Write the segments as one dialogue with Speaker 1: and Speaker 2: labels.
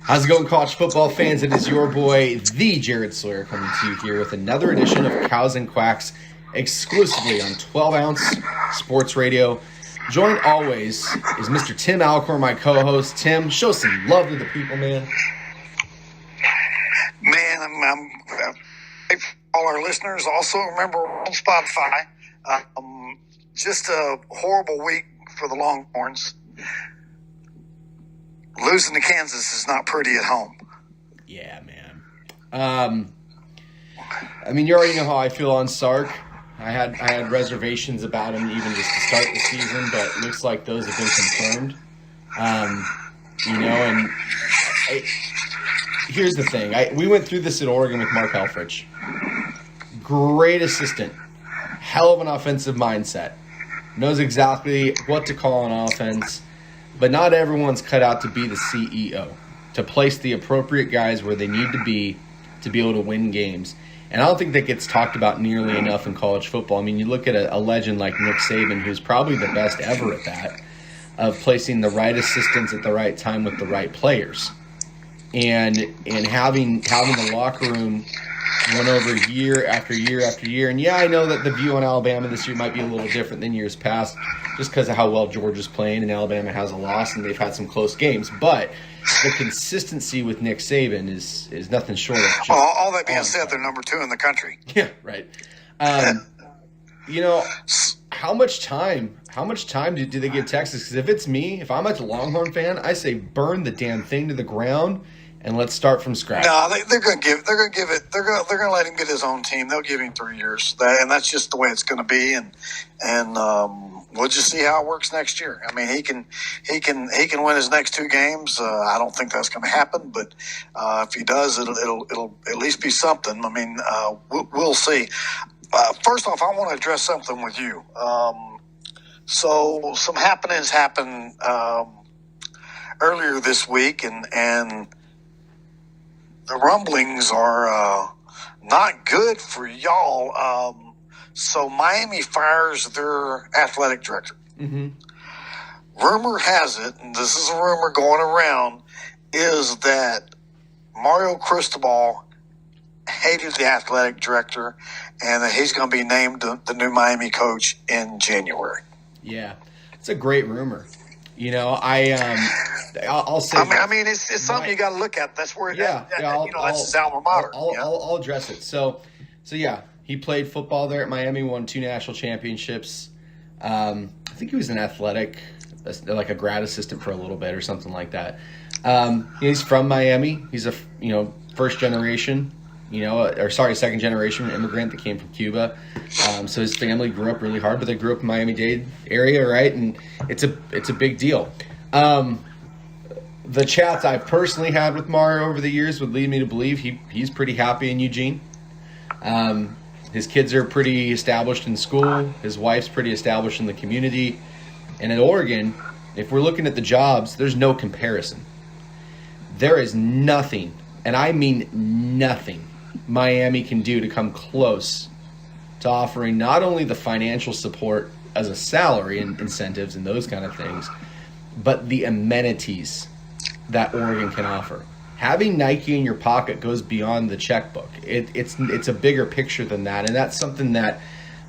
Speaker 1: How's it going, college football fans? It is your boy, the Jared Sawyer, coming to you here with another edition of Cows and Quacks, exclusively on 12-ounce sports radio. Joined always is Mr. Tim Alcorn, my co-host. Tim, show some love to the people, man.
Speaker 2: Man, I'm all our listeners. Also, remember on Spotify. Just a horrible week for the Longhorns. Losing to Kansas is not pretty at home.
Speaker 1: Yeah, man. I mean, you already know how I feel on Sark. I had reservations about him even just to start the season, but it looks like those have been confirmed. Here's the thing. We went through this at Oregon with Mark Helfrich. Great assistant. Hell of an offensive mindset. Knows exactly what to call on offense. But not everyone's cut out to be the CEO, to place the appropriate guys where they need to be able to win games. And I don't think that gets talked about nearly enough in college football. I mean, you look at a legend like Nick Saban, who's probably the best ever at that, of placing the right assistants at the right time with the right players. And having the locker room went over year after year after year. And yeah, I know that the view on Alabama this year might be a little different than years past just because of how well Georgia's playing and Alabama has a loss and they've had some close games. But the consistency with Nick Saban is nothing short of just
Speaker 2: all that being said, they're number 2 in the country.
Speaker 1: Yeah, right. How much time do they give Texas? Because if it's me, if I'm a Longhorn fan, I say burn the damn thing to the ground and let's start from scratch.
Speaker 2: No, they're going to let him get his own team. They'll give him 3 years, and that's just the way it's going to be. And we'll just see how it works next year. I mean, he can win his next 2 games. I don't think that's going to happen, but if he does, it'll at least be something. I mean, we'll see. First off, I want to address something with you. So some happenings happened earlier this week, and the rumblings are not good for y'all. So Miami fires their athletic director.
Speaker 1: Mm-hmm.
Speaker 2: Rumor has it, and this is a rumor going around, is that Mario Cristobal hated the athletic director and that he's going to be named the new Miami coach in January.
Speaker 1: Yeah, it's a great rumor. You know, I'll say.
Speaker 2: I mean, it's something you got to look at. That's where that's his alma mater.
Speaker 1: I'll address it. So yeah, he played football there at Miami, won 2 national championships. I think he was an athletic, like a grad assistant for a little bit or something like that. He's from Miami. He's a first generation. Second generation immigrant that came from Cuba. So his family grew up really hard, but they grew up in Miami-Dade area, right? And it's a big deal. The chats I've personally had with Mario over the years would lead me to believe he's pretty happy in Eugene. His kids are pretty established in school. His wife's pretty established in the community. And at Oregon, if we're looking at the jobs, there's no comparison. There is nothing, and I mean nothing, Miami can do to come close to offering not only the financial support as a salary and incentives and those kind of things, but the amenities that Oregon can offer. Having Nike in your pocket goes beyond the checkbook. It's a bigger picture than that, and that's something that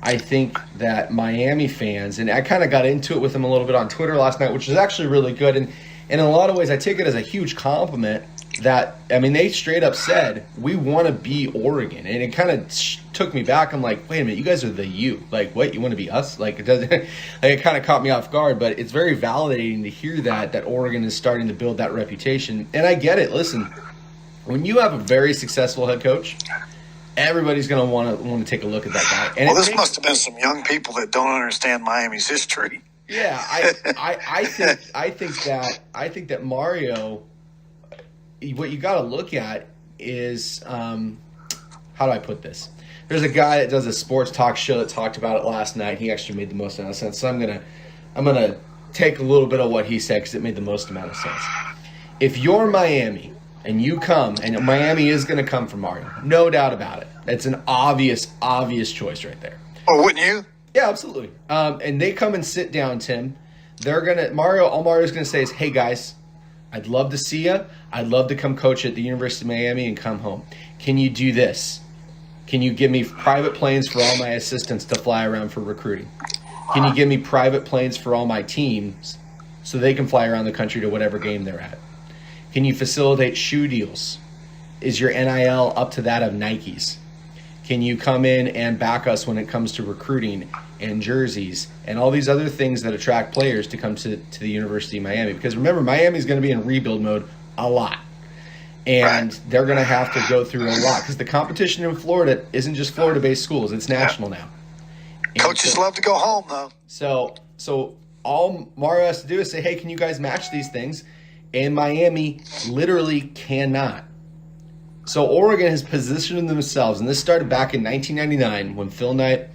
Speaker 1: I think that Miami fans, and I kind of got into it with them a little bit on Twitter last night, which is actually really good, and in a lot of ways I take it as a huge compliment. They straight up said, we want to be Oregon. And it kind of took me back. I'm like, wait a minute, you guys are the U. Like, what, you want to be us? Like, it kind of caught me off guard. But it's very validating to hear that Oregon is starting to build that reputation. And I get it. Listen, when you have a very successful head coach, everybody's going to want to take a look at that guy. And
Speaker 2: this must have been some young people that don't understand Miami's history.
Speaker 1: Yeah, I think that Mario, what you got to look at is, how do I put this? There's a guy that does a sports talk show that talked about it last night. He actually made the most amount of sense. So I'm gonna take a little bit of what he said because it made the most amount of sense. If you're Miami and you come, and Miami is going to come for Mario, no doubt about it. It's an obvious choice right there.
Speaker 2: Oh, wouldn't you?
Speaker 1: Yeah, absolutely. And they come and sit down, Tim. All Mario's gonna say is, hey guys, I'd love to see you. I'd love to come coach at the University of Miami and come home. Can you do this? Can you give me private planes for all my assistants to fly around for recruiting? Can you give me private planes for all my teams so they can fly around the country to whatever game they're at? Can you facilitate shoe deals? Is your NIL up to that of Nike's? Can you come in and back us when it comes to recruiting and jerseys and all these other things that attract players to come to the University of Miami? Because remember, Miami's going to be in rebuild mode a lot. And they're going to have to go through a lot because the competition in Florida isn't just Florida-based schools. It's national now. And
Speaker 2: Coaches love to go home, though.
Speaker 1: So all Mario has to do is say, hey, can you guys match these things? And Miami literally cannot. So Oregon has positioned themselves, and this started back in 1999 when Phil Knight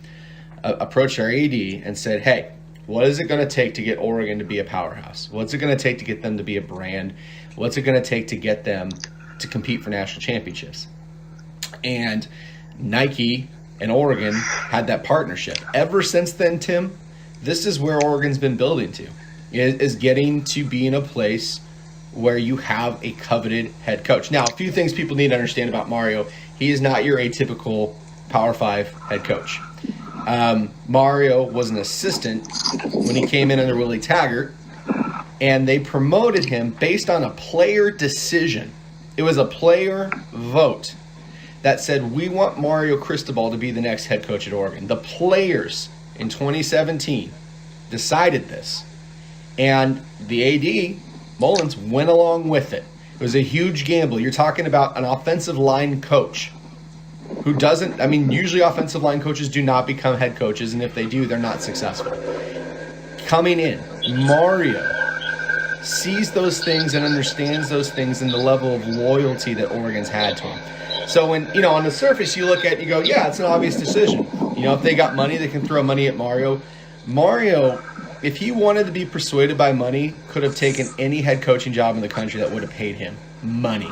Speaker 1: approached our AD and said, hey, what is it going to take to get Oregon to be a powerhouse? What's it going to take to get them to be a brand? What's it going to take to get them to compete for national championships? And Nike and Oregon had that partnership. Ever since then, Tim, this is where Oregon's been building to, is getting to be in a place where you have a coveted head coach. Now, a few things people need to understand about Mario. He is not your atypical Power 5 head coach. Mario was an assistant when he came in under Willie Taggart, and they promoted him based on a player decision. It was a player vote that said, we want Mario Cristobal to be the next head coach at Oregon. The players in 2017 decided this, and the AD, Mullins, went along with it. It was a huge gamble. You're talking about an offensive line coach who doesn't, usually offensive line coaches do not become head coaches, and if they do, they're not successful. Coming in, Mario sees those things and understands those things and the level of loyalty that Oregon's had to him. So when, on the surface you look at it, you go, yeah, it's an obvious decision. If they got money, they can throw money at Mario. Mario, if he wanted to be persuaded by money, could have taken any head coaching job in the country that would have paid him money.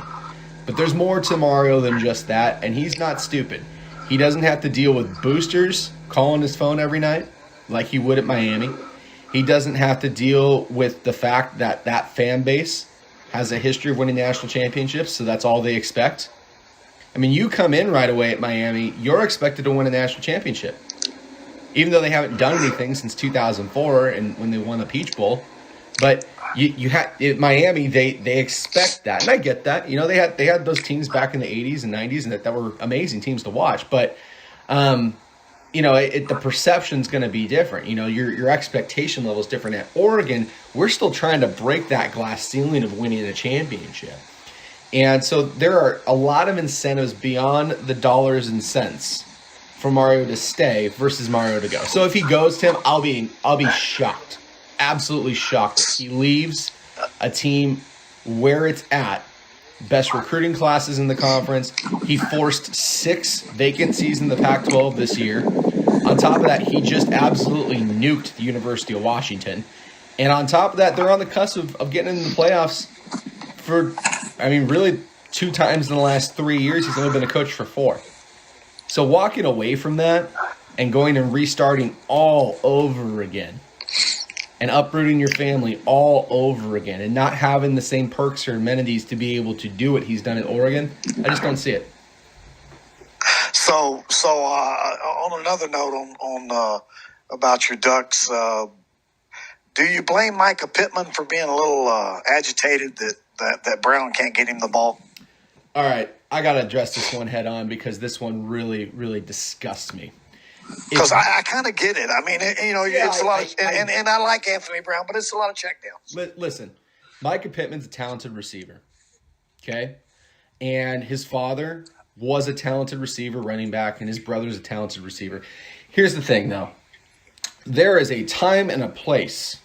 Speaker 1: But there's more to Mario than just that, and he's not stupid. He doesn't have to deal with boosters calling his phone every night like he would at Miami. He doesn't have to deal with the fact that that fan base has a history of winning national championships, so that's all they expect. You come in right away at Miami, you're expected to win a national championship. Even though they haven't done anything since 2004 and when they won the Peach Bowl. But you had at Miami, they expect that. And I get that. They had those teams back in the 80s and 90s and that were amazing teams to watch. But the perception's going to be different. Your expectation level is different. At Oregon, we're still trying to break that glass ceiling of winning a championship. And so there are a lot of incentives beyond the dollars and cents for Mario to stay versus Mario to go. So if he goes, Tim, I'll be shocked. Absolutely shocked if he leaves a team where it's at. Best recruiting classes in the conference. He forced 6 vacancies in the Pac-12 this year. On top of that, he just absolutely nuked the University of Washington. And on top of that, they're on the cusp of getting into the playoffs for, really 2 times in the last 3 years. He's only been a coach for 4. So walking away from that and going and restarting all over again and uprooting your family all over again and not having the same perks or amenities to be able to do what he's done at Oregon, I just don't see it.
Speaker 2: So on another note on about your Ducks, do you blame Micah Pittman for being a little agitated that Brown can't get him the ball?
Speaker 1: All right, I got to address this one head on because this one really, really disgusts me.
Speaker 2: Because I kind of get it. It's a lot of, and I like Anthony Brown, but it's a lot of checkdowns.
Speaker 1: Listen, Micah Pittman's a talented receiver, okay? And his father was a talented receiver, running back, and his brother's a talented receiver. Here's the thing, though. There is a time and a place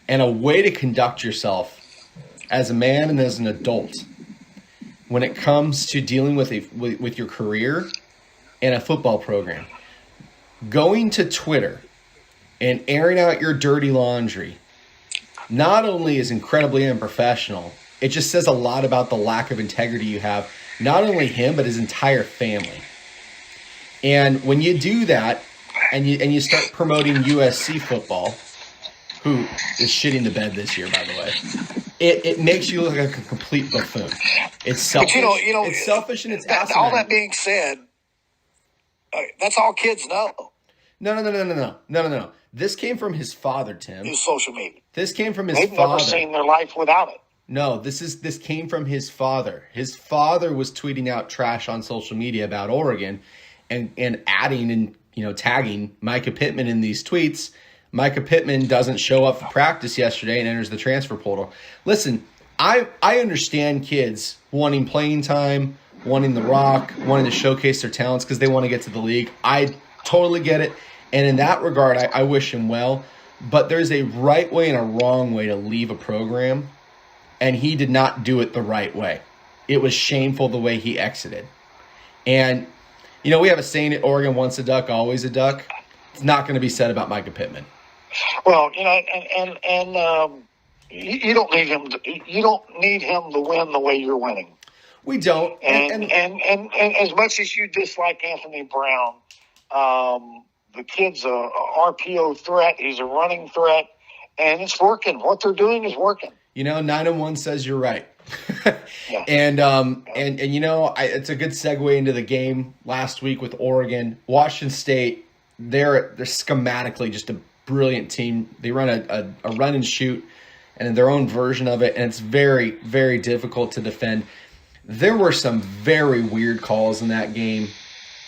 Speaker 1: and a way to conduct yourself as a man and as an adult when it comes to dealing with your career and a football program. Going to Twitter and airing out your dirty laundry not only is incredibly unprofessional, it just says a lot about the lack of integrity you have, not only him, but his entire family. And when you do that and you start promoting USC football, who is shitting the bed this year, by the way. It makes you look like a complete buffoon. It's selfish.
Speaker 2: But
Speaker 1: it's selfish and it's asinine.
Speaker 2: all that being said, that's all kids know.
Speaker 1: No. This came from his father, Tim.
Speaker 2: Is social media.
Speaker 1: This came from his
Speaker 2: They've
Speaker 1: father.
Speaker 2: never seen their life without it.
Speaker 1: No, this came from his father. His father was tweeting out trash on social media about Oregon and adding and tagging Micah Pittman in these tweets. Micah Pittman doesn't show up for practice yesterday and enters the transfer portal. Listen, I understand kids wanting playing time, wanting the rock, wanting to showcase their talents because they want to get to the league. I totally get it. And in that regard, I wish him well. But there's a right way and a wrong way to leave a program. And he did not do it the right way. It was shameful the way he exited. And, we have a saying at Oregon, once a duck, always a duck. It's not going to be said about Micah Pittman.
Speaker 2: Well, you don't need him. You don't need him to win the way you're winning.
Speaker 1: We don't.
Speaker 2: And as much as you dislike Anthony Brown, the kid's a RPO threat. He's a running threat, and it's working. What they're doing is working.
Speaker 1: 9-1 says you're right.
Speaker 2: Yeah.
Speaker 1: And it's a good segue into the game last week with Oregon. Washington State, they're schematically just a brilliant team. They run a run and shoot and their own version of it, and it's very, very difficult to defend. There were some very weird calls in that game,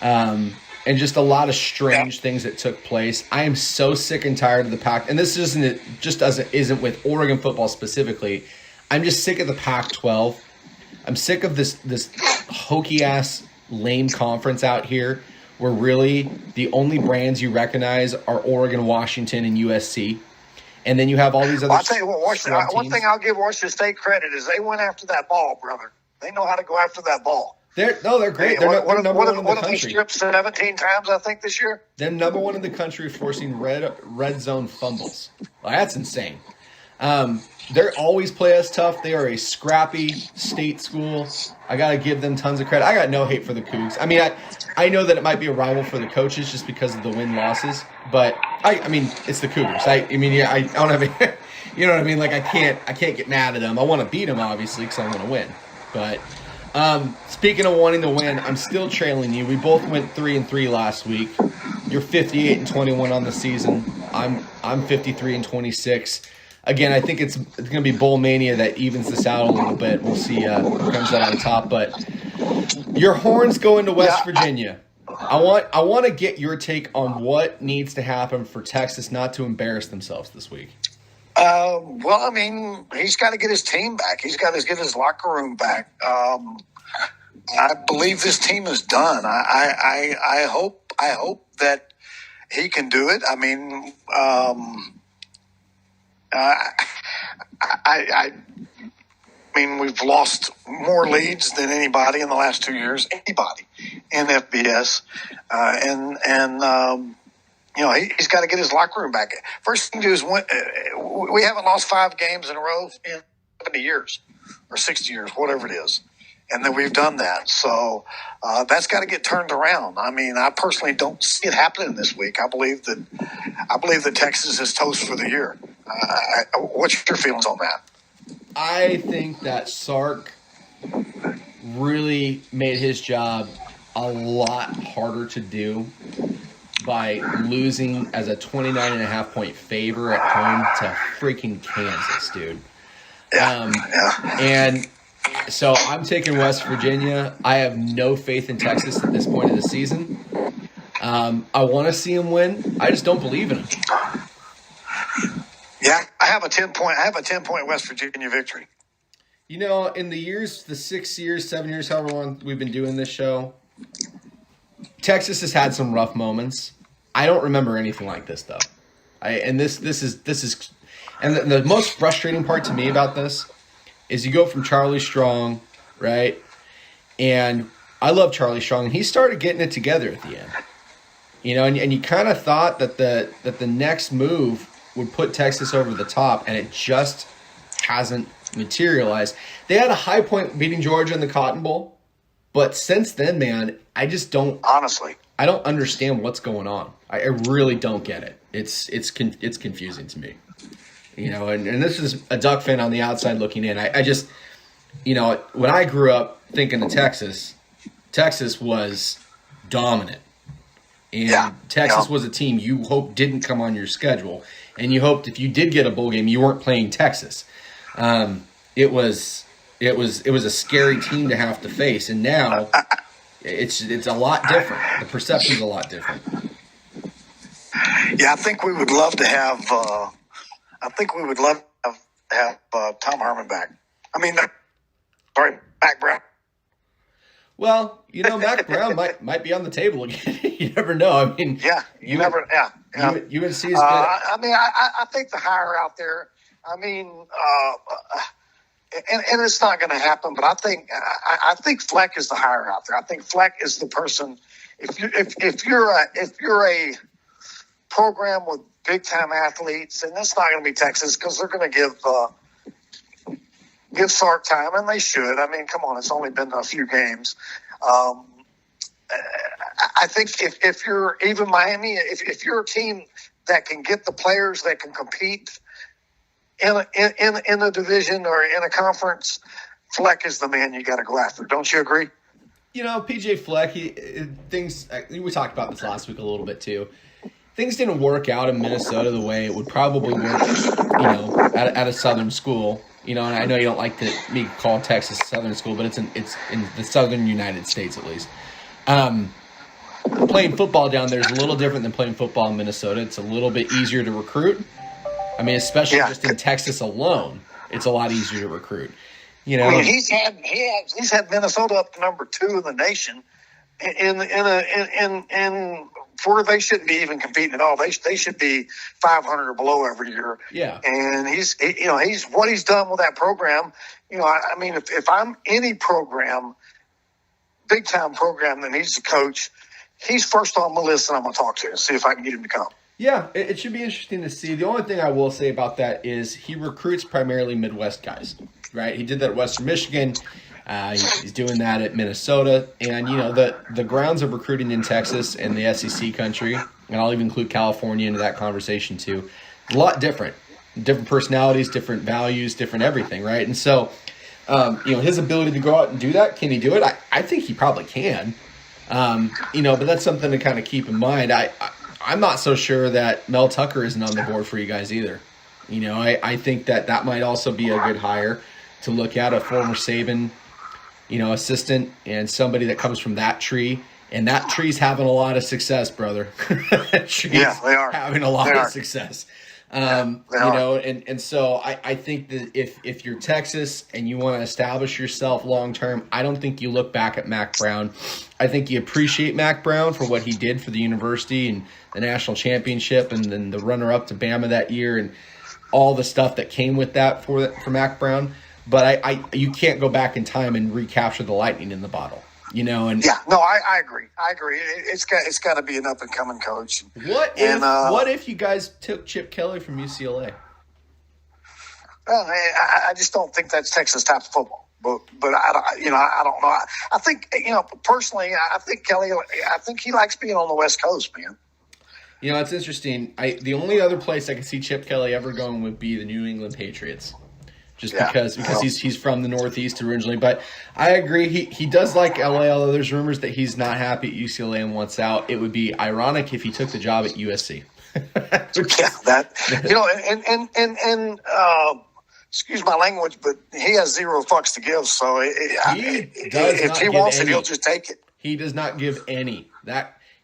Speaker 1: and just a lot of strange things that took place. I am so sick and tired of the Pac, and this isn't with Oregon football specifically. I'm just sick of the Pac-12. I'm sick of this hokey ass lame conference out here, where really the only brands you recognize are Oregon, Washington, and USC. And then you have all these other.
Speaker 2: I'll tell you what, one thing I'll give Washington State credit is they went after that ball, brother. They know how to go after that ball.
Speaker 1: They're great. They're number one in the country.
Speaker 2: They stripped 17 times, I think, this year?
Speaker 1: They're number one in the country forcing red zone fumbles. Well, that's insane. They always play us tough. They are a scrappy state school. I got to give them tons of credit. I got no hate for the Cougs. I mean, I know that it might be a rival for the coaches just because of the win-losses, but I mean, it's the Cougars. I don't have a, you know what I mean? Like, I can't get mad at them. I want to beat them, obviously, because I want to win. But speaking of wanting to win, I'm still trailing you. We both went 3-3 last week. You're 58-21 on the season. I'm 53-26. Again, I think it's going to be Bowl Mania that evens this out a little bit. We'll see who comes out on top. But your Horns go into West Virginia. I want to get your take on what needs to happen for Texas not to embarrass themselves this week.
Speaker 2: Well, I mean, he's got to get his team back. He's got to get his locker room back. I believe this team is done. I hope that he can do it. I mean, I mean, we've lost more leads than anybody in the last 2 years. Anybody in FBS, he's got to get his locker room back. First thing to do is we haven't lost 5 games in a row in 70 years or 60 years, whatever it is. And then we've done that. So that's got to get turned around. I mean, I personally don't see it happening this week. I believe that Texas is toast for the year. What's your feelings on that?
Speaker 1: I think that Sark really made his job a lot harder to do by losing as a 29.5-point favor at home to freaking Kansas, dude.
Speaker 2: Yeah.
Speaker 1: And so I'm taking West Virginia. I have no faith in Texas at this point of the season. I want to see him win. I just don't believe in him.
Speaker 2: Yeah, I have a 10-point West Virginia victory.
Speaker 1: In the years, the 6 years, 7 years, however long we've been doing this show, Texas has had some rough moments. I don't remember anything like this though. This is the most frustrating part to me about this is you go from Charlie Strong, right? And I love Charlie Strong, and he started getting it together at the end. And you kind of thought that the next move would put Texas over the top, and it just hasn't materialized. They had a high point beating Georgia in the Cotton Bowl, but since then, man, I just don't.
Speaker 2: Honestly,
Speaker 1: I don't understand what's going on. I really don't get it. It's confusing to me. And this is a Duck fan on the outside looking in. I just, when I grew up thinking of Texas, Texas was dominant. And Texas was a team you hoped didn't come on your schedule. And you hoped if you did get a bowl game, you weren't playing Texas. It was a scary team to have to face. And now it's a lot different. The perception's a lot different.
Speaker 2: Yeah, I think we would love to have. Tom Herman back. I mean, Mack Brown.
Speaker 1: Well, Mack Brown might be on the table again. You never know. I mean, UNC is good.
Speaker 2: I think the hire out there. I mean, and it's not going to happen. But I think Fleck is the hire out there. I think Fleck is the person. If you're a program with big time athletes, and that's not going to be Texas because they're going to give Sark time, and they should. I mean, come on, it's only been a few games. I think if you're even Miami, if you're a team that can get the players that can compete in a division or in a conference, Fleck is the man you got to go after. Don't you agree?
Speaker 1: PJ Fleck, we talked about this last week a little bit too. Things didn't work out in Minnesota the way it would probably work, at a Southern school. And I know you don't like me call Texas a Southern school, but it's in the Southern United States at least. Playing football down there is a little different than playing football in Minnesota. It's a little bit easier to recruit. I mean, especially just in Texas alone, it's a lot easier to recruit.
Speaker 2: I mean, he's had Minnesota up to number 2 in the nation in where they shouldn't be even competing at all. They should be 500 or below every year.
Speaker 1: Yeah.
Speaker 2: And he's what he's done with that program. I mean, if I'm any program, big time program that needs a coach, he's first on my list, and I'm going to talk to him and see if I can get him to come.
Speaker 1: Yeah, it should be interesting to see. The only thing I will say about that is he recruits primarily Midwest guys, right? He did that at Western Michigan. He's doing that at Minnesota. And, the grounds of recruiting in Texas and the SEC country, and I'll even include California into that conversation too, a lot different. Different personalities, different values, different everything, right? And so, his ability to go out and do that, can he do it? I think he probably can. But that's something to kind of keep in mind. I'm not so sure that Mel Tucker isn't on the board for you guys either. I think that might also be a good hire to look at, a former Saban, assistant and somebody that comes from that tree. And that tree's having a lot of success, brother.
Speaker 2: They are
Speaker 1: having a lot of success. And so I think that if you're Texas and you want to establish yourself long term, I don't think you look back at Mack Brown. I think you appreciate Mack Brown for what he did for the university and the national championship, and then the runner up to Bama that year, and all the stuff that came with that for Mack Brown. But you can't go back in time and recapture the lightning in the bottle.
Speaker 2: I agree. It's got to be an up and coming coach.
Speaker 1: What if you guys took Chip Kelly from UCLA?
Speaker 2: Well, I just don't think that's Texas type of football. But I don't know. I think personally, I think Kelly. I think he likes being on the West Coast, man.
Speaker 1: It's interesting. The only other place I could see Chip Kelly ever going would be the New England Patriots. Because he's from the Northeast originally. But I agree, he does like LA, although there's rumors that he's not happy at UCLA and wants out. It would be ironic if he took the job at USC.
Speaker 2: Excuse my language, but he has zero fucks to give. So if he wants it, he'll just take it.
Speaker 1: He does not give any.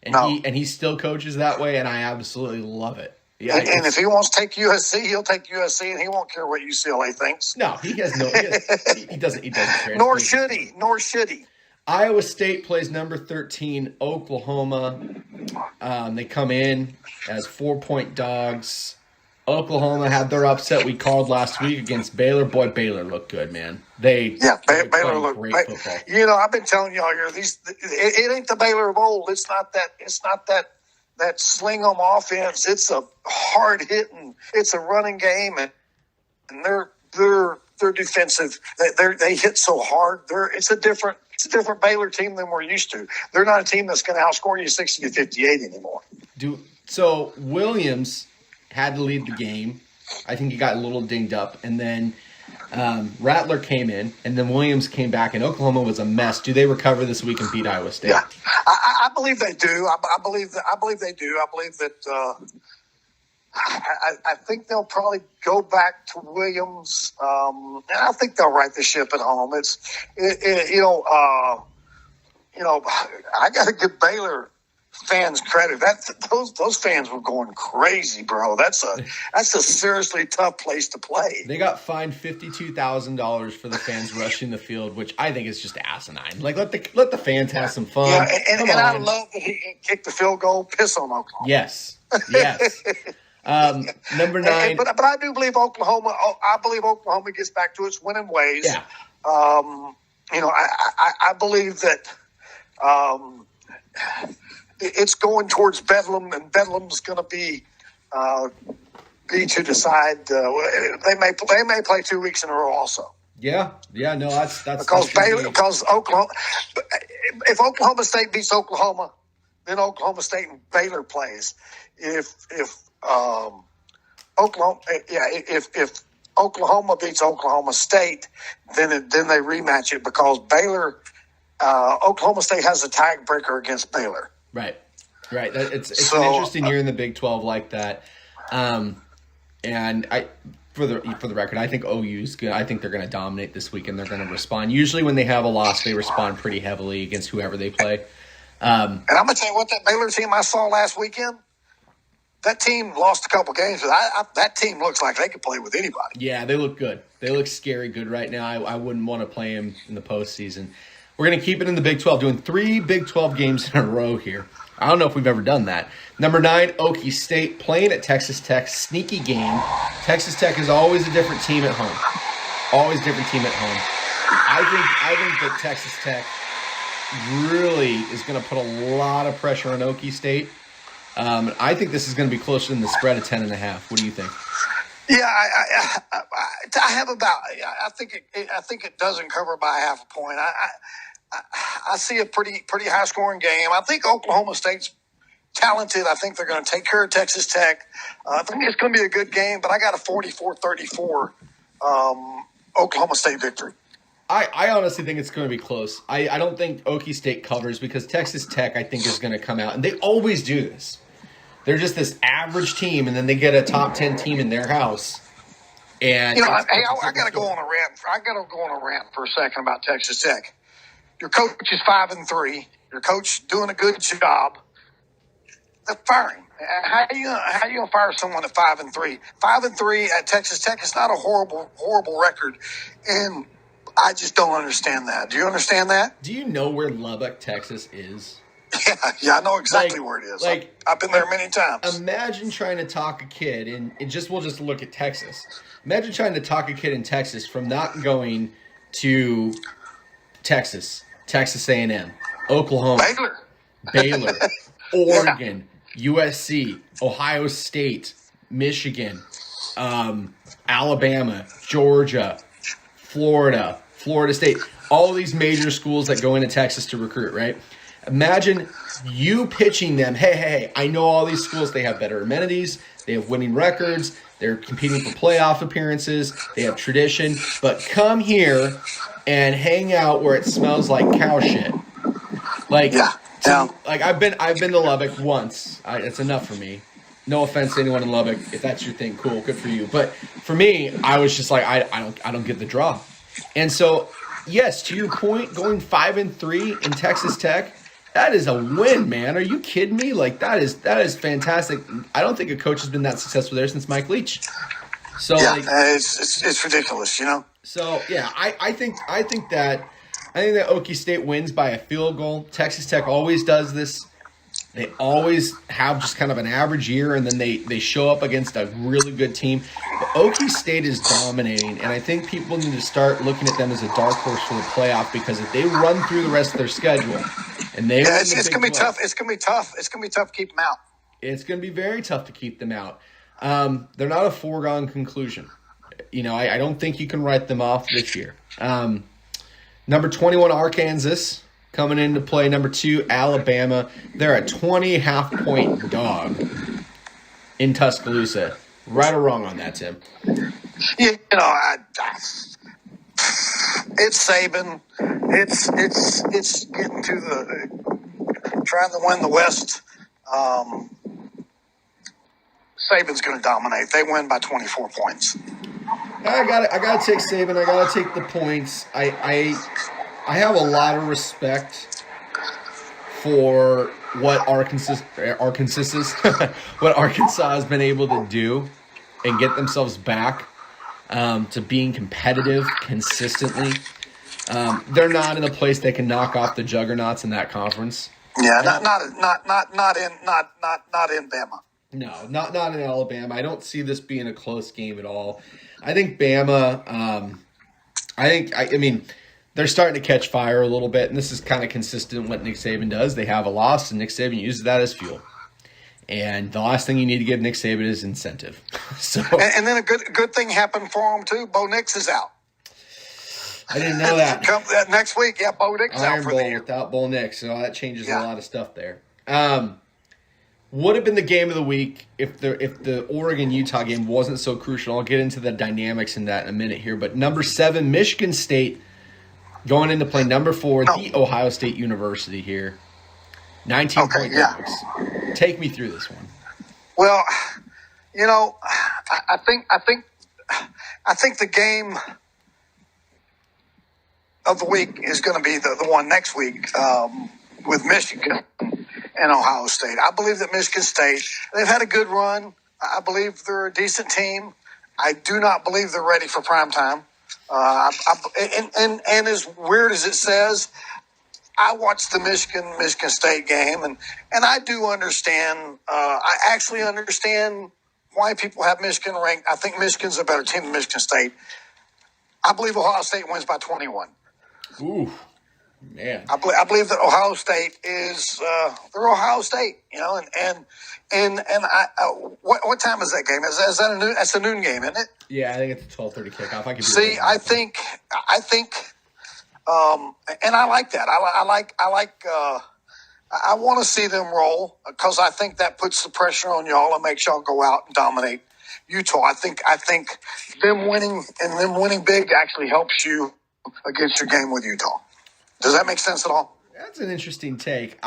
Speaker 1: He still coaches that way, and I absolutely love it. Yeah,
Speaker 2: and if he wants to take USC, he'll take USC, and he won't care what UCLA thinks.
Speaker 1: No, he doesn't. He doesn't care.
Speaker 2: Nor should he.
Speaker 1: Iowa State plays number 13 Oklahoma. They come in as 4-point dogs. Oklahoma had their upset we called last week against Baylor. Boy, Baylor looked good, man.
Speaker 2: Baylor looked
Speaker 1: great football.
Speaker 2: I've been telling y'all here, it ain't the Baylor of old. It's not that sling them offense. It's a hard hitting. It's a running game, and they're defensive. They hit so hard. It's a different Baylor team than we're used to. They're not a team that's going to outscore you 60-58 anymore.
Speaker 1: So Williams had to lead the game. I think he got a little dinged up, and then Rattler came in, and then Williams came back, and Oklahoma was a mess. Do they recover this week and beat Iowa State?
Speaker 2: Yeah, I believe they do. I believe they do. I believe that. I think they'll probably go back to Williams, and I think they'll right the ship at home. I got to give Baylor fans credit. Those fans were going crazy, bro. That's a seriously tough place to play.
Speaker 1: They got fined $52,000 for the fans rushing the field, which I think is just asinine. Like let the fans have some fun.
Speaker 2: Yeah, and I love that he kicked the field goal. Piss on Oklahoma.
Speaker 1: Yes. Number 9.
Speaker 2: But I do believe Oklahoma. I believe Oklahoma gets back to its winning ways.
Speaker 1: Yeah.
Speaker 2: I believe that it's going towards Bedlam, and Bedlam's going to be to decide. They may play 2 weeks in a row also.
Speaker 1: Yeah. No, that's
Speaker 2: because Oklahoma. If Oklahoma State beats Oklahoma, then Oklahoma State and Baylor plays. If Oklahoma beats Oklahoma State, then they rematch it because Oklahoma State has a tiebreaker against Baylor.
Speaker 1: Right. It's an interesting year in the Big 12 like that. And for the record, I think OU's good. I think they're going to dominate this week and they're going to respond. Usually when they have a loss, they respond pretty heavily against whoever they play.
Speaker 2: And I'm going to tell you what, that Baylor team I saw last weekend, that team lost a couple games, but that team looks like they could play with anybody.
Speaker 1: Yeah, they look good. They look scary good right now. I wouldn't want to play them in the postseason. We're going to keep it in the Big 12, doing 3 Big 12 games in a row here. I don't know if we've ever done that. Number 9, Okie State playing at Texas Tech. Sneaky game. Texas Tech is always a different team at home. Always a different team at home. I think that Texas Tech really is going to put a lot of pressure on Okie State. I think this is going to be closer than the spread of 10.5. What do you think?
Speaker 2: Yeah, I have about. I think it doesn't cover by half a point. I see a pretty high scoring game. I think Oklahoma State's talented. I think they're going to take care of Texas Tech. I think it's going to be a good game, but I got a 44-34 Oklahoma State victory.
Speaker 1: I honestly think it's going to be close. I don't think Okie State covers because Texas Tech, I think, is going to come out. And they always do this. They're just this average team, and then they get a top 10 team in their house. And
Speaker 2: I got to go on a rant. I got to go on a rant for a second about Texas Tech. Your coach is 5-3. Your coach doing a good job. They're firing. How are you gonna fire someone at 5-3? 5-3 at Texas Tech is not a horrible record, and I just don't understand that. Do you understand that?
Speaker 1: Do you know where Lubbock, Texas is?
Speaker 2: Yeah, I know exactly where it is. I've been there many times.
Speaker 1: Imagine trying to talk a kid, and we'll just look at Texas. Imagine trying to talk a kid in Texas from not going to Texas A&M, Oklahoma, Baylor, Oregon, USC, Ohio State, Michigan, Alabama, Georgia, Florida State, all these major schools that go into Texas to recruit, right? Imagine you pitching them, hey, I know all these schools, they have better amenities, they have winning records, they're competing for playoff appearances, they have tradition, but come here and hang out where it smells like cow shit. I've been to Lubbock once. It's enough for me. No offense to anyone in Lubbock. If that's your thing, cool, good for you. But for me, I was just like, I don't get the draw. And so, yes, to your point, going 5-3 in Texas Tech, that is a win, man. Are you kidding me? That is fantastic. I don't think a coach has been that successful there since Mike Leach. So
Speaker 2: it's ridiculous, you know.
Speaker 1: So yeah, I think that Okie State wins by a field goal. Texas Tech always does this. They always have just kind of an average year, and then they show up against a really good team. But Okie State is dominating, and I think people need to start looking at them as a dark horse for the playoff because if they run through the rest of their schedule and
Speaker 2: it's going to be tough. It's going to be tough. It's going to be tough to keep them out.
Speaker 1: It's going to be very tough to keep them out. They're not a foregone conclusion. I don't think you can write them off this year. Number 21, Arkansas. Coming into play, number 2, Alabama. They're a 20 half-point dog in Tuscaloosa. Right or wrong on that, Tim?
Speaker 2: It's Saban. It's getting to trying to win the West. Saban's going to dominate. They win by 24 points.
Speaker 1: I gotta take Saban. I gotta take the points. I have a lot of respect for what Arkansas what Arkansas has been able to do and get themselves back to being competitive consistently. They're not in a place they can knock off the juggernauts in that conference.
Speaker 2: Yeah, not in Bama.
Speaker 1: No, not in Alabama. I don't see this being a close game at all. I think Bama. I mean, they're starting to catch fire a little bit, and this is kind of consistent with what Nick Saban does. They have a loss, and Nick Saban uses that as fuel. And the last thing you need to give Nick Saban is incentive. So,
Speaker 2: and then a good thing happened for him too. Bo Nix is out.
Speaker 1: I didn't know that.
Speaker 2: Next week, yeah, Bo Nix
Speaker 1: Iron
Speaker 2: out for
Speaker 1: Bowl
Speaker 2: the year.
Speaker 1: Without Bo Nix, so that changes a lot of stuff there. Would have been the game of the week if the Oregon-Utah game wasn't so crucial. I'll get into the dynamics in that in a minute here. But number 7, Michigan State going into play number 4, the Ohio State University here. 19-point dogs. Take me through this one.
Speaker 2: Well, I think the game of the week is going to be the one next week with Michigan and Ohio State. I believe that Michigan State, they've had a good run. I believe they're a decent team. I do not believe they're ready for prime time. And as weird as it says, I watched the Michigan State game, and I do understand. I actually understand why people have Michigan ranked. I think Michigan's a better team than Michigan State. I believe Ohio State wins by 21.
Speaker 1: Ooh, man!
Speaker 2: I believe that Ohio State is they're Ohio State, and what time is that game? Is that a noon? That's a noon game, isn't it?
Speaker 1: Yeah, I think it's a 12:30 kickoff. I can
Speaker 2: see. I think, and I like that. I want to see them roll because I think that puts the pressure on y'all and makes y'all go out and dominate Utah. I think them winning big actually helps you against your game with Utah. Does that make sense at all?
Speaker 1: That's an interesting take.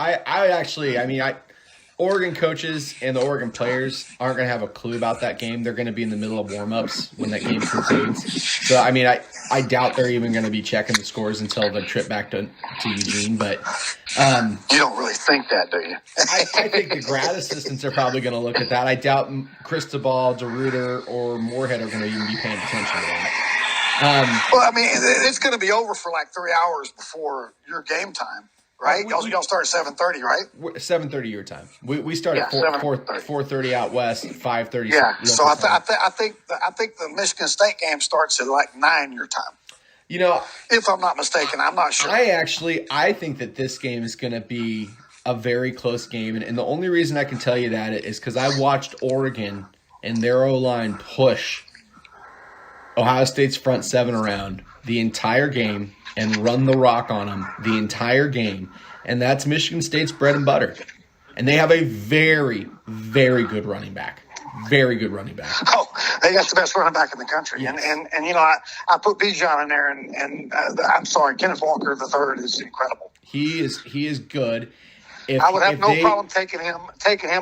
Speaker 1: Oregon coaches and the Oregon players aren't going to have a clue about that game. They're going to be in the middle of warm-ups when that game concludes. So, I doubt they're even going to be checking the scores until the trip back to Eugene. But
Speaker 2: you don't really think that, do you?
Speaker 1: I think the grad assistants are probably going to look at that. I doubt Cristobal, DeRuyter, or Moorhead are going to even be paying attention to that.
Speaker 2: It's going to be over for like 3 hours before your game time. Right? Y'all start at 7:30, right?
Speaker 1: 7:30 your time. We start at 4:30 out west, 5:30.
Speaker 2: Yeah. So I think the Michigan State game starts at like 9 your time. If I'm not mistaken, I'm not sure.
Speaker 1: I think that this game is going to be a very close game, and the only reason I can tell you that is because I watched Oregon and their O-line push Ohio State's front 7 around the entire game and run the rock on them the entire game. And that's Michigan State's bread and butter. And they have a very, very good running back. Very good running back.
Speaker 2: Oh, they got the best running back in the country.
Speaker 1: Yes.
Speaker 2: And I put Bijan in there, and I'm sorry, Kenneth Walker III is incredible.
Speaker 1: He is good.
Speaker 2: I would have no problem taking him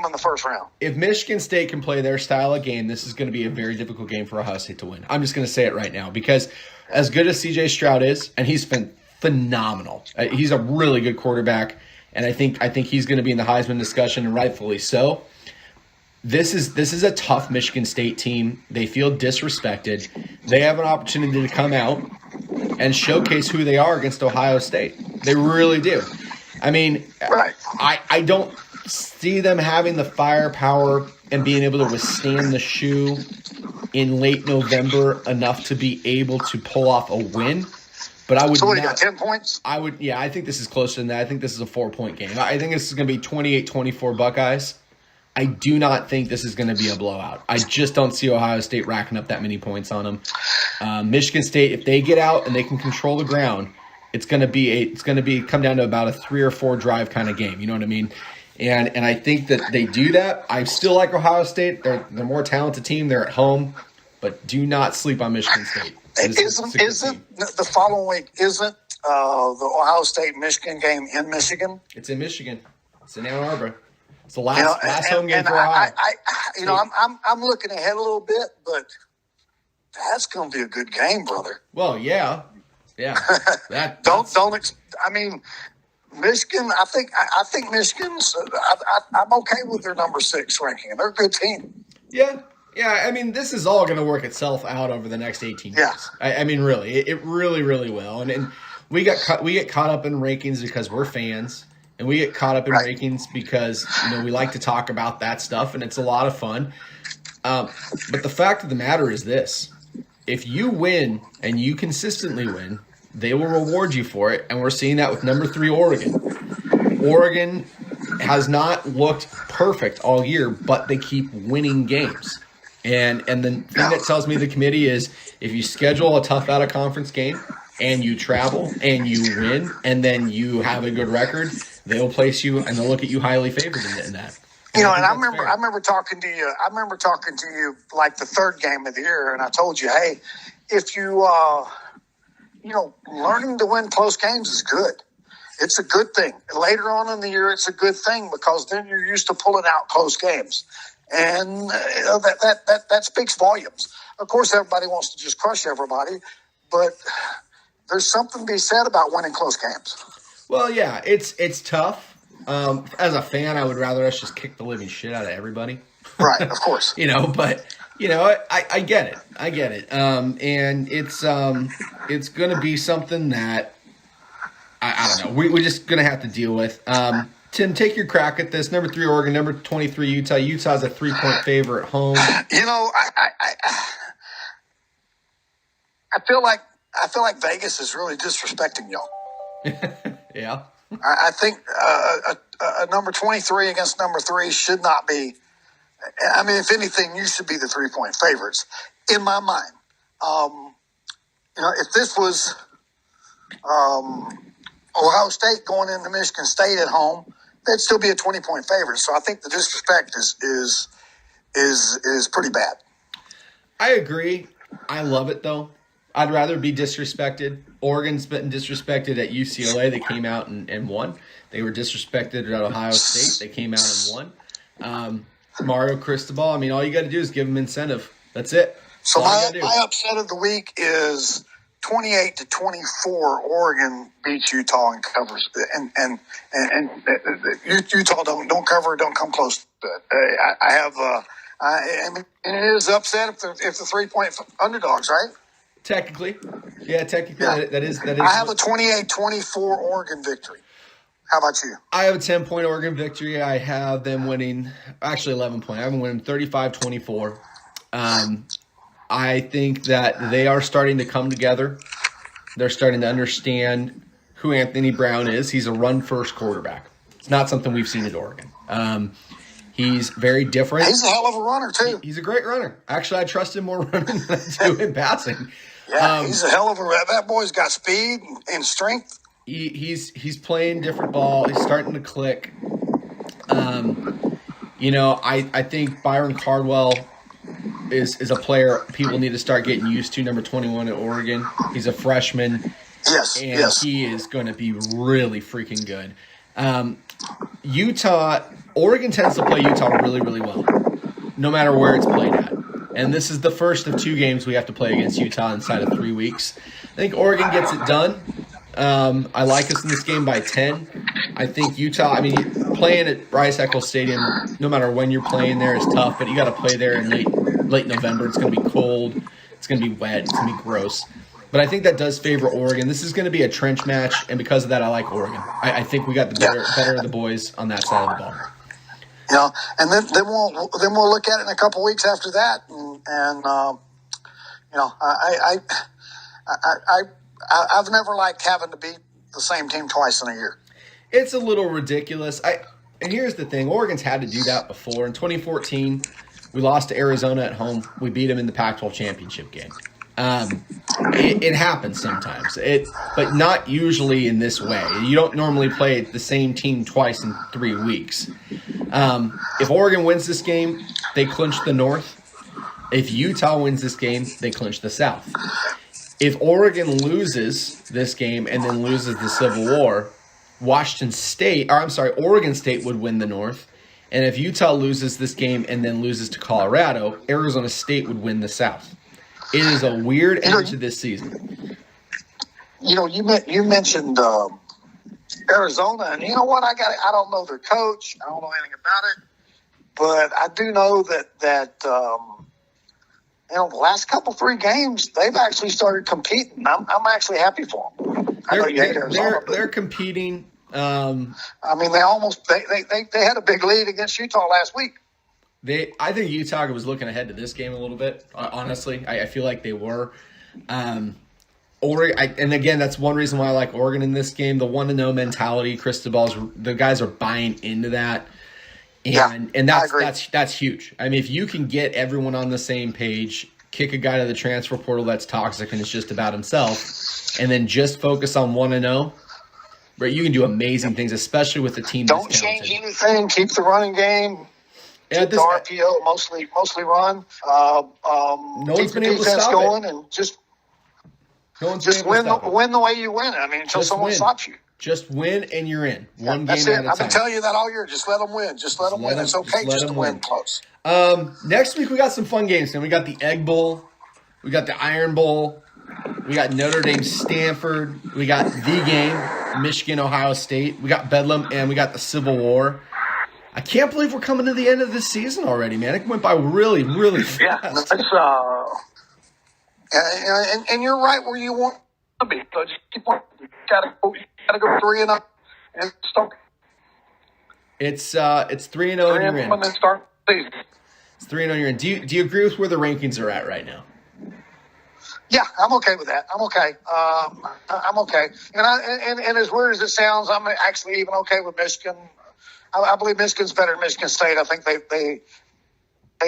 Speaker 2: in the first round.
Speaker 1: If Michigan State can play their style of game, this is going to be a very difficult game for Ohio State to win. I'm just going to say it right now because as good as C.J. Stroud is, and he's been phenomenal. He's a really good quarterback, and I think he's going to be in the Heisman discussion, and rightfully so. This is a tough Michigan State team. They feel disrespected. They have an opportunity to come out and showcase who they are against Ohio State. They really do.
Speaker 2: Right.
Speaker 1: I don't see them having the firepower and being able to withstand the shoe in late November enough to be able to pull off a win. But I would.
Speaker 2: So what, you got 10 points?
Speaker 1: I think this is closer than that. I think this is a 4-point game. I think this is going to be 28-24 Buckeyes. I do not think this is going to be a blowout. I just don't see Ohio State racking up that many points on them. Michigan State, if they get out and they can control the ground, it's going to be come down to about a 3 or 4 drive kind of game. You know what I mean? And I think that they do that. I still like Ohio State. They're a more talented team. They're at home, but do not sleep on Michigan State.
Speaker 2: Isn't the following week? Isn't the Ohio State Michigan game in Michigan?
Speaker 1: It's in Michigan. It's in Ann Arbor. It's the last home game for Ohio.
Speaker 2: I'm looking ahead a little bit, but that's going to be a good game, brother.
Speaker 1: Well, yeah.
Speaker 2: I mean, Michigan. I think Michigan's. I'm okay with their number 6 ranking. They're a good team.
Speaker 1: Yeah. I mean, this is all going to work itself out over the next 18 years.
Speaker 2: Yeah.
Speaker 1: I mean, really, it really, really will. And we get caught up in rankings because we're fans, and we get caught up in rankings because we like to talk about that stuff, and it's a lot of fun. But the fact of the matter is this: if you win and you consistently win, they will reward you for it, and we're seeing that with number 3 Oregon. Oregon has not looked perfect all year, but they keep winning games. And the thing that tells me the committee is if you schedule a tough out-of-conference game and you travel and you win and then you have a good record, they'll place you and they'll look at you highly favored in that.
Speaker 2: And I remember talking to you. I remember talking to you like the 3rd game of the year, and I told you, hey, if you learning to win close games is good. It's a good thing. Later on in the year, it's a good thing because then you're used to pulling out close games. And that speaks volumes. Of course, everybody wants to just crush everybody, but there's something to be said about winning close games.
Speaker 1: Well, yeah, it's tough. As a fan, I would rather us just kick the living shit out of everybody.
Speaker 2: Right, of course.
Speaker 1: But I get it. I get it. And it's going to be something that I don't know. We're just going to have to deal with. Tim, take your crack at this. Number 3 Oregon, number 23 Utah. Utah's a 3-point favorite at home.
Speaker 2: I feel like Vegas is really disrespecting y'all.
Speaker 1: Yeah.
Speaker 2: I think a number 23 against number 3 should not be. I mean, if anything, you should be the 3-point favorites in my mind. If this was Ohio State going into Michigan State at home, they'd still be a 20-point favorite. So I think the disrespect is pretty bad.
Speaker 1: I agree. I love it though. I'd rather be disrespected. Oregon's been disrespected at UCLA. They came out and won. They were disrespected at Ohio State. They came out and won. Mario Cristobal, I mean, all you got to do is give them incentive. That's it.
Speaker 2: So my upset of the week is 28-24. Oregon beats Utah and covers, and Utah don't cover, don't come close to it. I mean, it is upset if the 3-point underdogs, right?
Speaker 1: Technically, that is.
Speaker 2: I have a 28-24 Oregon victory. How about you?
Speaker 1: I have a 10-point Oregon victory. I have them winning, actually 11 point. I have them winning 35-24. I think that they are starting to come together. They're starting to understand who Anthony Brown is. He's a run-first quarterback. It's not something we've seen at Oregon. He's very different.
Speaker 2: He's a hell of a runner, too.
Speaker 1: He's a great runner. Actually, I trust him more running than I do in passing.
Speaker 2: Yeah, he's a hell of a – that boy's got speed and strength.
Speaker 1: He's playing different ball. He's starting to click. I think Byron Cardwell is a player people need to start getting used to. Number 21 at Oregon. He's a freshman.
Speaker 2: Yes.
Speaker 1: He is going to be really freaking good. Oregon tends to play Utah really, really well, no matter where it's played at. And this is the first of 2 games we have to play against Utah inside of 3 weeks. I think Oregon gets it done. I like us in this game by 10. I think Utah, playing at Rice Eccles Stadium, no matter when you're playing there, is tough, but you got to play there in late November. It's going to be cold. It's going to be wet. It's going to be gross. But I think that does favor Oregon. This is going to be a trench match, and because of that, I like Oregon. I think we got the better of the boys on that side of the ball.
Speaker 2: And then we'll look at it in a couple weeks after that, I've never liked having to beat the same team twice in a year.
Speaker 1: It's a little ridiculous. And here's the thing: Oregon's had to do that before. In 2014, we lost to Arizona at home. We beat them in the Pac-12 championship game. It happens sometimes, but not usually in this way. You don't normally play the same team twice in 3 weeks. If Oregon wins this game, they clinch the North. If Utah wins this game, they clinch the South. If Oregon loses this game and then loses the Civil War, Oregon State would win the North. And if Utah loses this game and then loses to Colorado, Arizona State would win the South. It is a weird end to this season.
Speaker 2: You mentioned Arizona, and you know what? I don't know their coach. I don't know anything about it, but I do know that the last couple 3 games they've actually started competing. I'm actually happy for them. I know you hate Arizona.
Speaker 1: They're competing.
Speaker 2: I mean, they had a big lead against Utah last week.
Speaker 1: I think Utah was looking ahead to this game a little bit. Honestly, I feel like they were. Oregon, and again, that's one reason why I like Oregon in this game. The 1-0 mentality, the guys are buying into that, and that's huge. I mean, if you can get everyone on the same page, kick a guy to the transfer portal that's toxic and it's just about himself, and then just focus on 1-0. Right, you can do amazing things, especially with the team.
Speaker 2: Don't change anything. Keep the running game. Keep the RPO mostly run.
Speaker 1: No one's been able to stop
Speaker 2: going
Speaker 1: it.
Speaker 2: And just win the way you win. I mean, until someone stops you.
Speaker 1: Just win and you're in. One game
Speaker 2: that's
Speaker 1: at a
Speaker 2: it.
Speaker 1: time.
Speaker 2: I've been telling you that all year. Just let them win. Just let them win. It's okay just to win close.
Speaker 1: Next week we got some fun games. And we got the Egg Bowl. We got the Iron Bowl. We got Notre Dame, Stanford. We got the game, Michigan, Ohio State. We got Bedlam, and we got the Civil War. I can't believe we're coming to the end of this season already, man. It went by really, really fast.
Speaker 2: And you're right where you want to be. So just keep on. You gotta go 3-0 and start.
Speaker 1: It's 3-0 and you're in.
Speaker 2: And then start the season.
Speaker 1: It's 3-0 and you're in. Do you agree with where the rankings are at right now?
Speaker 2: Yeah, I'm okay with that. I'm okay. I'm okay. And as weird as it sounds, I'm actually even okay with Michigan. I believe Michigan's better than Michigan State. I think they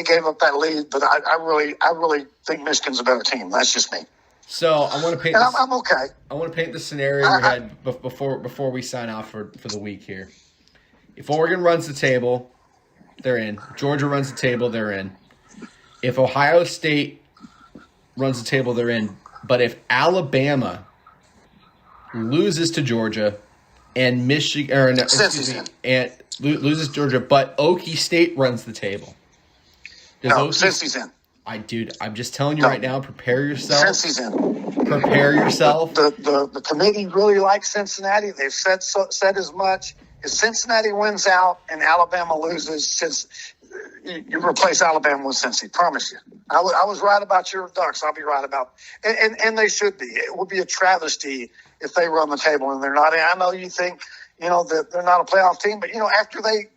Speaker 2: gave up that lead, but I really think Michigan's a better team. That's just me.
Speaker 1: So I want to paint.
Speaker 2: I'm okay.
Speaker 1: I want to paint the scenario in your head before we sign off for the week here. If Oregon runs the table, they're in. If Georgia runs the table, they're in. If Ohio State runs the table, they're in. But if Alabama loses to Georgia and Michigan, and loses to Georgia, but Okie State runs the table.
Speaker 2: Cincy's in.
Speaker 1: I'm just telling you right now, prepare yourself.
Speaker 2: Cincy's in.
Speaker 1: Prepare yourself.
Speaker 2: The committee really likes Cincinnati. They've said as much. If Cincinnati wins out and Alabama loses, you replace Alabama with Cincy. Promise you. I was right about your Ducks. I'll be right about, and they should be. It would be a travesty if they run the table and they're not in. I know you think that they're not a playoff team, but after they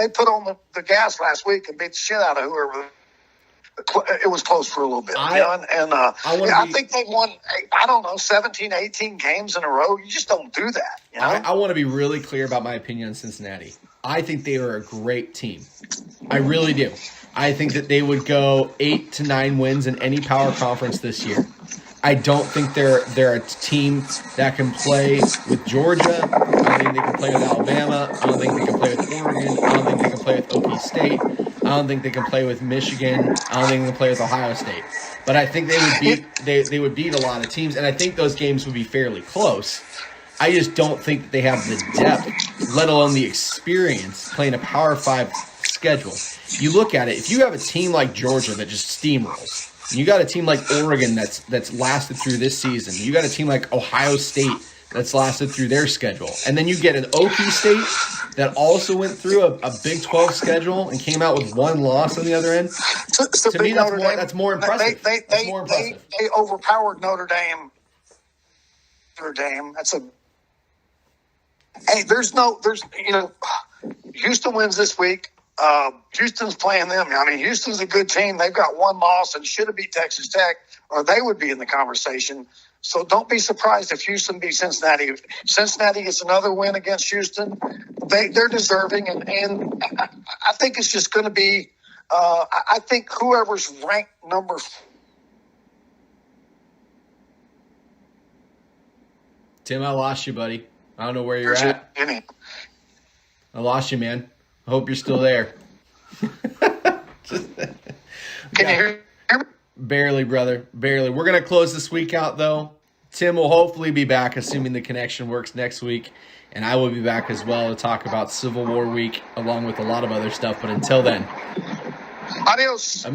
Speaker 2: put on the gas last week and beat the shit out of whoever. It was close for a little bit. I think they won, 17, 18 games in a row. You just don't do that.
Speaker 1: I want to be really clear about my opinion on Cincinnati. I think they are a great team. I really do. I think that they would go 8 to 9 wins in any power conference this year. I don't think they're a team that can play with Georgia. I don't think they can play with Alabama. I don't think they can play with Oregon. I don't think they can play with Okie State. I don't think they can play with Michigan. I don't think they can play with Ohio State. But I think they would beat a lot of teams, and I think those games would be fairly close. I just don't think that they have the depth, let alone the experience, playing a Power 5 schedule. You look at it, if you have a team like Georgia that just steamrolls, you got a team like Oregon that's lasted through this season, you got a team like Ohio State that's lasted through their schedule, and then you get an Okie State that also went through a Big 12 schedule and came out with one loss on the other end. To me, that's more impressive.
Speaker 2: They overpowered Notre Dame. That's a. Hey, Houston wins this week. Houston's playing them. I mean, Houston's a good team. They've got one loss and should have beat Texas Tech, or they would be in the conversation. So don't be surprised if Houston beats Cincinnati. If Cincinnati gets another win against Houston, they're deserving. And I think it's just going to be I think whoever's ranked number
Speaker 1: Tim, I lost you, buddy. I don't know where you're at.
Speaker 2: Any.
Speaker 1: I lost you, man. I hope you're still there.
Speaker 2: Can you hear me?
Speaker 1: Barely, brother. Barely. We're going to close this week out, though. Tim will hopefully be back, assuming the connection works next week. And I will be back as well to talk about Civil War week, along with a lot of other stuff. But until then,
Speaker 2: Adios.